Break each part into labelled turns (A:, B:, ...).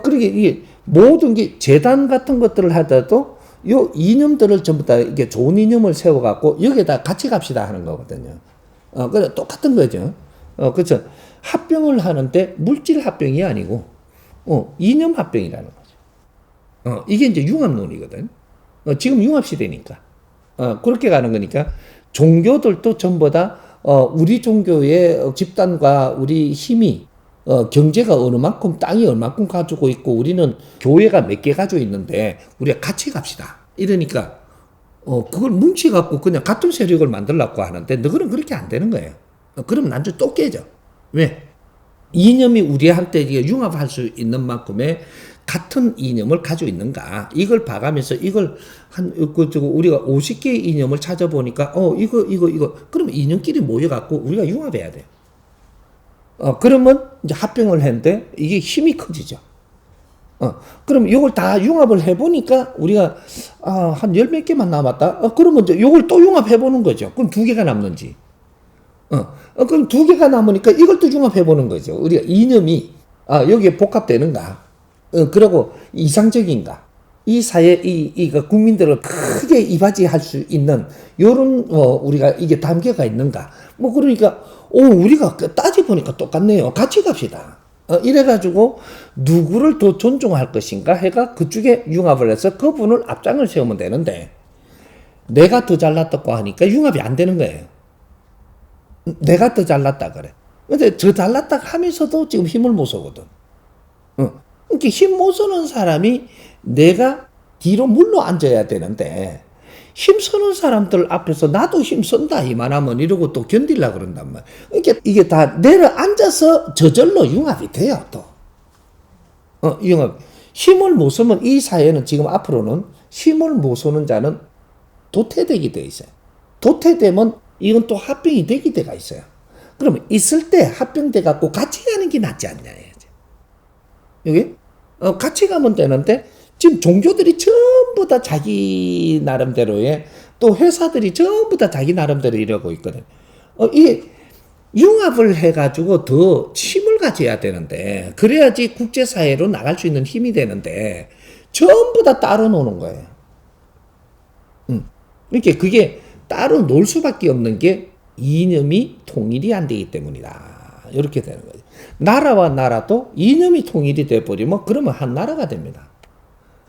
A: 그러게 이게 모든 게 재단 같은 것들을 하더라도 요 이념들을 전부 다 이게 좋은 이념을 세워갖고 여기에다 같이 갑시다 하는 거거든요. 그래 똑같은 거죠. 그렇죠. 합병을 하는데 물질 합병이 아니고 이념 합병이라는 거죠. 이게 이제 융합론이거든. 지금 융합 시대니까. 그렇게 가는 거니까 종교들도 전부 다 우리 종교의 집단과 우리 힘이 경제가 어느 만큼 땅이 얼마큼 가지고 있고 우리는 교회가 몇 개 가지고 있는데 우리가 같이 갑시다. 이러니까 그걸 뭉치갖고 그냥 같은 세력을 만들려고 하는데 너희는 그렇게 안 되는 거예요. 그럼 나중에 또 깨져. 왜? 이념이 우리한테 융합할 수 있는 만큼의 같은 이념을 가지고 있는가 이걸 봐가면서 이걸 우리가 50개의 이념을 찾아보니까 이거 그러면 이념끼리 모여갖고 우리가 융합해야 돼요. 그러면 이제 합병을 했는데 이게 힘이 커지죠. 그럼 이걸 다 융합을 해보니까 우리가 한 열 몇 개만 남았다. 그러면 이제 이걸 또 융합해보는 거죠. 그럼 두 개가 남는지. 그럼 두 개가 남으니까 이걸 또 융합해보는 거죠. 우리가 이념이 여기에 복합되는가. 그리고 이상적인가. 이 사회 국민들을 크게 이바지할 수 있는 요런 우리가 이게 단계가 있는가. 뭐 그러니까 우리가 따져보니까 똑같네요. 같이 갑시다. 이래가지고 누구를 더 존중할 것인가 해가 그쪽에 융합을 해서 그분을 앞장을 세우면 되는데 내가 더 잘났다고 하니까 융합이 안 되는 거예요. 내가 더 잘났다 그래. 근데 저 잘났다 하면서도 지금 힘을 못 쓰거든. 그러니까 힘 못 쓰는 사람이 내가 뒤로 물러 앉아야 되는데 힘 쓰는 사람들 앞에서 나도 힘 쓴다 이만하면 이러고 또 견디려고 그런단 말이야. 그러니까 이게 다 내려앉아서 저절로 융합이 돼요 또. 융합. 힘을 못 쓰면 이 사회는 지금 앞으로는 힘을 못 쓰는 자는 도태되게 돼 있어요. 도태되면 이건 또 합병이 되게 돼가 있어요. 그러면 있을 때 합병돼 갖고 같이 가는 게 낫지 않냐 해야지. 여기 같이 가면 되는데 지금 종교들이 전부 다 자기 나름대로의 또 회사들이 전부 다 자기 나름대로 이러고 있거든. 이 융합을 해가지고 더 힘을 가져야 되는데 그래야지 국제사회로 나갈 수 있는 힘이 되는데 전부 다 따로 노는 거예요. 그러니까 그게 따로 놀 수밖에 없는 게 이념이 통일이 안 되기 때문이다. 이렇게 되는 거죠. 나라와 나라도 이념이 통일이 돼버리면 그러면 한 나라가 됩니다.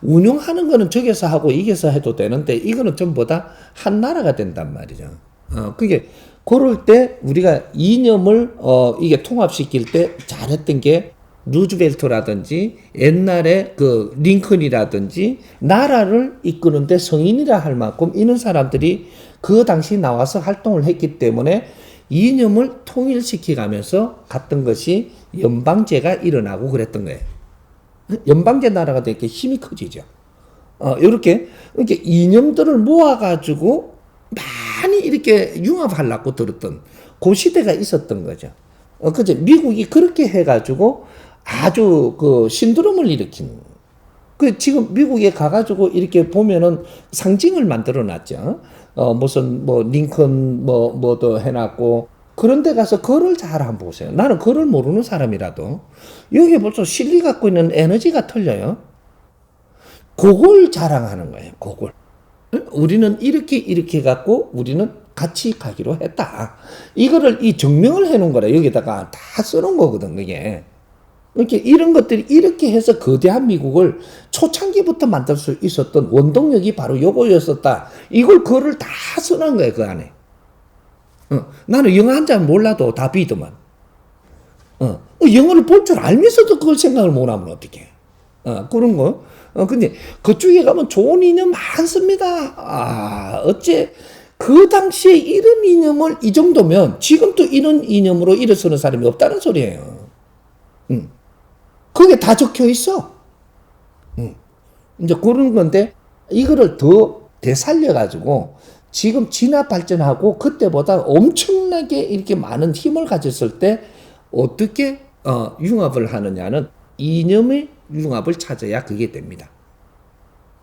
A: 운영하는 거는 저기서 하고 이게서 해도 되는데 이거는 전부 다 한 나라가 된단 말이죠. 그게 그럴 때 우리가 이념을 이게 통합시킬 때 잘했던 게 루즈벨트라든지 옛날에 그 링컨이라든지 나라를 이끄는데 성인이라 할 만큼 이런 사람들이 그 당시 나와서 활동을 했기 때문에 이념을 통일시켜가면서 갔던 것이 연방제가 일어나고 그랬던 거예요. 연방제 나라가 되니까 힘이 커지죠. 이렇게 이념들을 모아가지고 많이 이렇게 융합하려고 들었던 그 시대가 있었던 거죠. 그죠? 미국이 그렇게 해가지고 아주 그 신드롬을 일으킨. 지금 미국에 가가지고 이렇게 보면은 상징을 만들어 놨죠. 무슨 링컨 뭐도 해놨고 그런 데 가서 글을 잘 한번 보세요. 나는 글을 모르는 사람이라도 여기에 벌써 실리 갖고 있는 에너지가 틀려요. 그걸 자랑하는 거예요. 그걸. 우리는 이렇게 갖고 우리는 같이 가기로 했다. 이거를 이 증명을 해놓은 거라. 여기다가 다 써놓은 거거든, 이게. 이렇게 이런 것들이 이렇게 해서 거대한 미국을 초창기부터 만들 수 있었던 원동력이 바로 요거였었다. 이걸 글을 다 써놓은 거예요, 그 안에. 나는 영어 한 자 몰라도 다 비더만. 영어를 볼 줄 알면서도 그걸 생각을 못 하면 어떡해. 그런 거. 근데 그쪽에 가면 좋은 이념 많습니다. 어째 그 당시에 이런 이념을 이 정도면 지금 또 이런 이념으로 일어서는 사람이 없다는 소리예요. 그게 다 적혀 있어. 이제 그런 건데 이거를 더 되살려가지고 지금 진화 발전하고 그때보다 엄청나게 이렇게 많은 힘을 가졌을 때 어떻게 융합을 하느냐는 이념의 융합을 찾아야 그게 됩니다.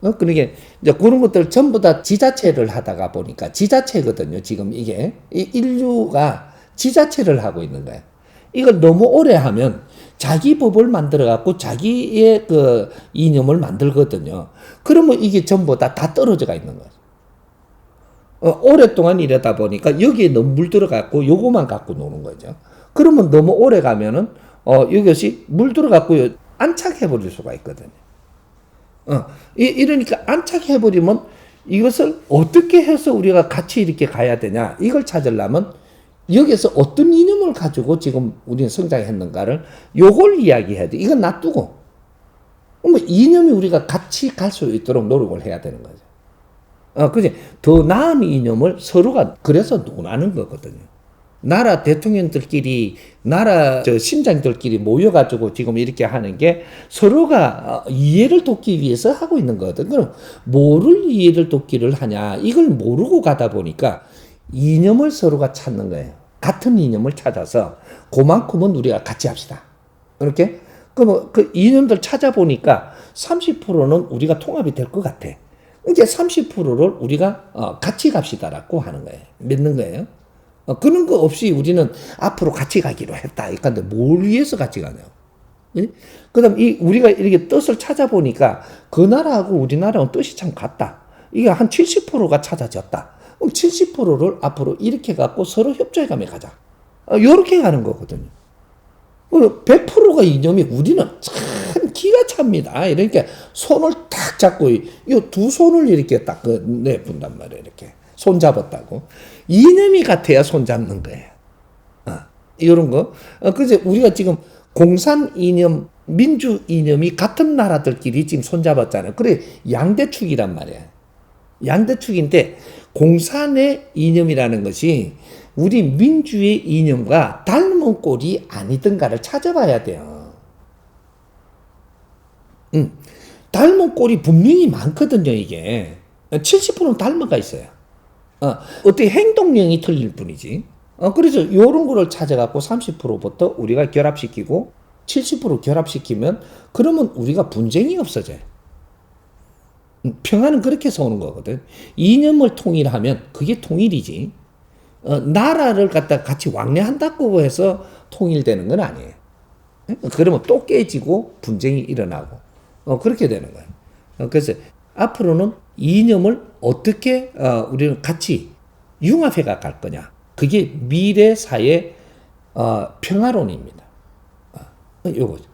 A: 그러니까 이제 그런 것들 전부 다 지자체를 하다가 보니까 지자체거든요. 지금 이게 인류가 지자체를 하고 있는 거예요. 이걸 너무 오래 하면 자기 법을 만들어 갖고 자기의 그 이념을 만들거든요. 그러면 이게 전부 다 떨어져가 있는 거죠. 오랫동안 이러다 보니까 여기에 너무 물들어갖고 요거만 갖고 노는 거죠. 그러면 너무 오래 가면은 이것이 물들어갖고 안착해버릴 수가 있거든요. 이러니까 안착해버리면 이것을 어떻게 해서 우리가 같이 이렇게 가야 되냐, 이걸 찾으려면 여기서 어떤 이념을 가지고 지금 우리는 성장했는가를 요걸 이야기해야 돼. 이건 놔두고 이념이 우리가 같이 갈 수 있도록 노력을 해야 되는 거죠. 그지? 더 나은 이념을 서로가 그래서 논하는 거거든요. 나라 대통령들끼리, 나라 심장들끼리 모여가지고 지금 이렇게 하는 게 서로가 이해를 돕기 위해서 하고 있는 거거든. 그럼 뭐를 이해를 돕기를 하냐? 이걸 모르고 가다 보니까 이념을 서로가 찾는 거예요. 같은 이념을 찾아서 그만큼은 우리가 같이 합시다. 이렇게? 그럼 그 이념들 찾아보니까 30%는 우리가 통합이 될 것 같아. 이제 30%를 우리가 같이 갑시다라고 하는 거예요. 믿는 거예요. 그런 거 없이 우리는 앞으로 같이 가기로 했다. 그러니까 뭘 위해서 같이 가냐고. 그 다음 우리가 이렇게 뜻을 찾아보니까 그 나라하고 우리나라는 뜻이 참 같다. 이게 한 70%가 찾아졌다. 그럼 70%를 앞으로 이렇게 갖고 서로 협조해가며 가자. 이렇게 가는 거거든요. 100%가 이념이 우리는 참 기가 찹니다. 이렇게 손을 딱 잡고 이 두 손을 이렇게 딱 내본단 말이에요. 이렇게 손 잡았다고. 이념이 같아야 손 잡는 거예요. 이런 거. 그래서 우리가 지금 공산 이념, 민주 이념이 같은 나라들끼리 지금 손 잡았잖아요. 그래 양대축이란 말이에요. 양대축인데 공산의 이념이라는 것이 우리 민주의 이념과 닮은 꼴이 아니던가를 찾아봐야 돼요. 닮은 꼴이 분명히 많거든요, 이게. 70%는 닮아가 있어요. 어떻게 행동력이 틀릴 뿐이지. 그래서 이런 거를 찾아갖고 30%부터 우리가 결합시키고 70% 결합시키면 그러면 우리가 분쟁이 없어져요. 평화는 그렇게 해서 오는 거거든. 이념을 통일하면 그게 통일이지. 나라를 갖다 같이 왕래한다고 해서 통일되는 건 아니에요. 그러면 또 깨지고 분쟁이 일어나고 그렇게 되는 거예요. 그래서 앞으로는 이념을 어떻게 우리는 같이 융합해 갈 거냐. 그게 미래 사회 평화론입니다. 요거죠.